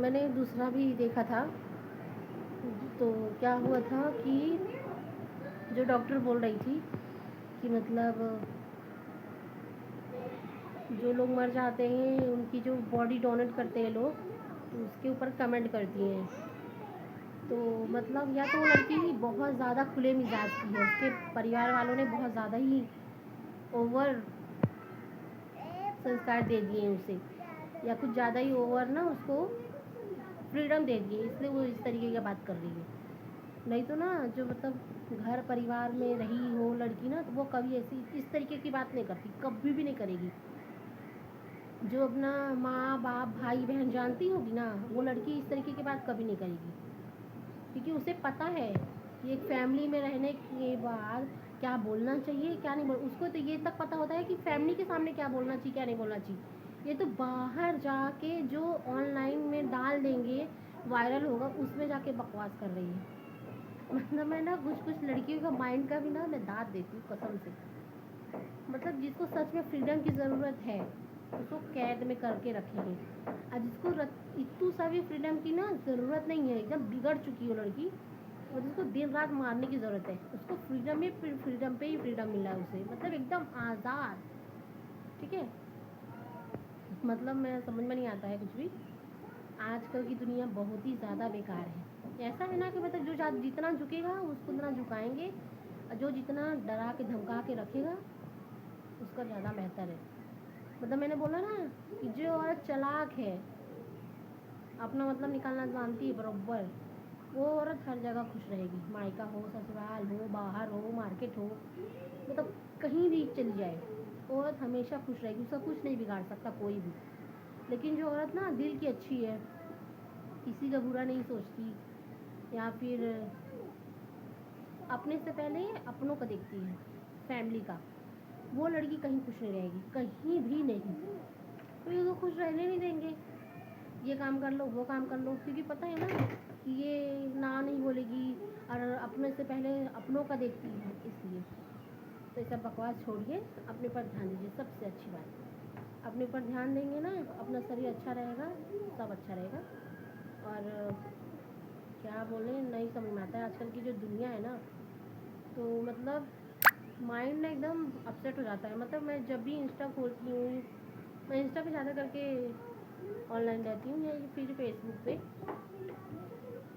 मैंने दूसरा भी देखा था। तो क्या हुआ था कि जो डॉक्टर बोल रही थी कि मतलब जो लोग मर जाते हैं उनकी जो बॉडी डोनेट करते हैं लोग, तो उसके ऊपर कमेंट करती हैं। तो मतलब या तो वो लड़की बहुत ज़्यादा खुले मिजाज की है, उसके परिवार वालों ने बहुत ज़्यादा ही ओवर संस्कार दे दिए हैं उसे, या कुछ ज़्यादा ही ओवर ना उसको फ्रीडम दे दिए, इसलिए वो इस तरीके की बात कर रही है। नहीं तो ना जो मतलब घर परिवार में रही हो लड़की ना, तो वो कभी ऐसी इस तरीके की बात नहीं करती, कभी भी नहीं करेगी। जो अपना माँ बाप भाई बहन जानती होगी ना, वो लड़की इस तरीके की बात कभी नहीं करेगी, क्योंकि उसे पता है कि एक फैमिली में रहने के बाद क्या बोलना चाहिए क्या नहीं उसको तो ये तक पता होता है कि फैमिली के सामने क्या बोलना चाहिए क्या नहीं बोलना चाहिए। ये तो बाहर जाके जो ऑनलाइन में डाल देंगे, वायरल होगा, उसमें जाके बकवास कर रही है। मतलब मैं ना कुछ कुछ लड़कियों का माइंड का भी ना मैं दाद देती हूँ कसम से। मतलब जिसको सच में फ्रीडम की ज़रूरत है उसको कैद में करके रखेंगे, और जिसको इतू सा भी फ्रीडम की ना ज़रूरत नहीं है, एकदम बिगड़ चुकी हो लड़की और जिसको दिन रात मारने की ज़रूरत है, उसको फ्रीडम ही फ्रीडम पे ही फ्रीडम मिला है उसे, मतलब एकदम आज़ाद। ठीक है, मतलब मैं समझ में नहीं आता है कुछ भी। आजकल की दुनिया बहुत ही ज़्यादा बेकार है। ऐसा है ना कि मतलब जो जितना झुकेगा उसको उतना झुकाएंगे, और जो जितना डरा के धमका के रखेगा उसका ज़्यादा बेहतर है। मतलब मैंने बोला ना कि जो औरत चालाक है, अपना मतलब निकालना जानती है बराबर, वो औरत हर जगह खुश रहेगी, मायका हो ससुराल हो बाहर हो मार्केट हो, मतलब कहीं भी चली जाए औरत हमेशा खुश रहेगी, उसका कुछ नहीं बिगाड़ सकता कोई भी। लेकिन जो औरत ना दिल की अच्छी है, किसी का बुरा नहीं सोचती, या फिर अपने से पहले अपनों का देखती है, फैमिली का, वो लड़की कहीं खुश नहीं रहेगी, कहीं भी नहीं। तो ये तो खुश रहने नहीं देंगे, ये काम कर लो वो काम कर लो, क्योंकि पता है ना कि ये ना नहीं बोलेगी और अपने से पहले अपनों का देखती है, इसलिए। तो ये सब बकवास छोड़िए, अपने पर ध्यान दीजिए, सबसे अच्छी बात। अपने ऊपर ध्यान देंगे ना, अपना शरीर अच्छा रहेगा, सब अच्छा रहेगा। और क्या बोले, नहीं समझ में आता है आजकल की जो दुनिया है ना, तो मतलब माइंड ना एकदम अपसेट हो जाता है। मतलब मैं जब भी इंस्टा खोलती हूँ, मैं इंस्टा पे ज़्यादा करके ऑनलाइन रहती हूँ, या फिर फेसबुक पे,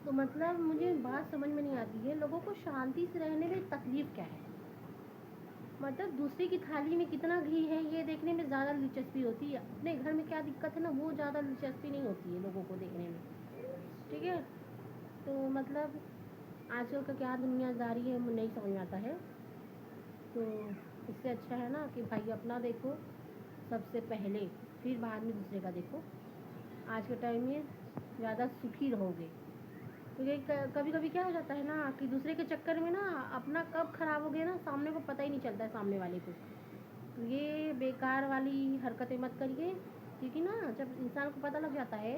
तो मतलब मुझे बात समझ में नहीं आती है, लोगों को शांति से रहने में तकलीफ़ क्या है। मतलब दूसरे की थाली में कितना घी है ये देखने में ज़्यादा दिलचस्पी होती है, अपने घर में क्या दिक्कत है ना, वो ज़्यादा दिलचस्पी नहीं होती है लोगों को देखने में। ठीक है, तो मतलब आजकल का क्या दुनियादारी है मुझे नहीं समझ में आता है। तो इससे अच्छा है ना कि भाई अपना देखो सबसे पहले, फिर बाद में दूसरे का देखो। आज के टाइम में ज़्यादा सुखी रहोगे, क्योंकि कभी कभी क्या हो जाता है ना कि दूसरे के चक्कर में ना अपना कब ख़राब हो गया ना, सामने को पता ही नहीं चलता है, सामने वाले को। तो ये बेकार वाली हरकतें मत करिए, क्योंकि ना जब इंसान को पता लग जाता है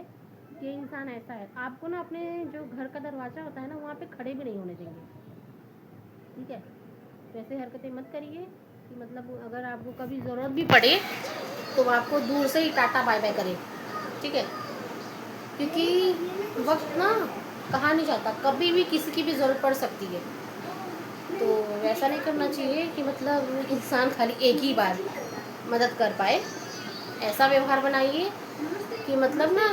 कि इंसान ऐसा है, आपको ना अपने जो घर का दरवाज़ा होता है ना वहाँ पे खड़े भी नहीं होने देंगे। ठीक है, तो ऐसे हरकतें मत करिए कि मतलब अगर आपको कभी ज़रूरत भी पड़े तो आपको दूर से ही टाटा बाय बाय करें। ठीक है, क्योंकि वक्त ना कहा नहीं जाता, कभी भी किसी की भी ज़रूरत पड़ सकती है। तो वैसा नहीं करना चाहिए कि मतलब इंसान खाली एक ही बार मदद कर पाए। ऐसा व्यवहार बनाइए कि मतलब ना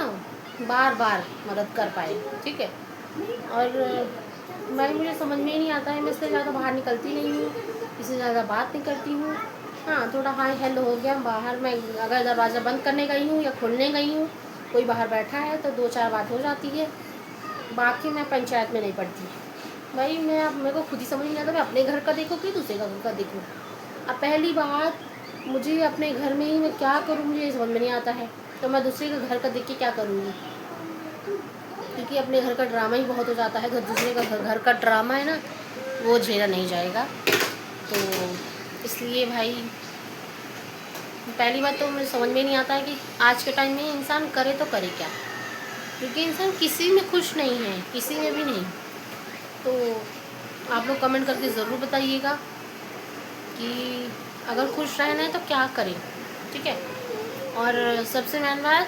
बार बार मदद कर पाए। ठीक है, और मुझे समझ में ही नहीं आता है, मैं इससे ज़्यादा बाहर निकलती नहीं हूँ, इससे ज़्यादा बात नहीं करती हूँ। हाँ, थोड़ा हाय हेलो हो गया बाहर, मैं अगर दरवाज़ा बंद करने गई हूँ या खोलने गई हूँ, कोई बाहर बैठा है तो 2-4 बात हो जाती है, बाकी मैं पंचायत में नहीं पड़ती भाई। मैं अब मेरे को खुद ही समझ नहीं आता, मैं अपने घर का देखूँ कि दूसरे का घर का देखूँ। अब पहली बात, मुझे अपने घर में ही मैं क्या करूँ मुझे ये समझ में नहीं आता है, तो मैं दूसरे का घर का देख के क्या करूँगी, क्योंकि अपने घर का ड्रामा ही बहुत हो जाता है, तो दूसरे का घर का ड्रामा है ना वो झेला नहीं जाएगा। तो इसलिए भाई पहली बात तो मुझे समझ में नहीं आता है कि आज के टाइम में इंसान करे तो करे क्या, क्योंकि इंसान किसी में खुश नहीं है, किसी में भी नहीं। तो आप लोग कमेंट करके ज़रूर बताइएगा कि अगर खुश रहना है तो क्या करें। ठीक है, और सबसे मेन बात,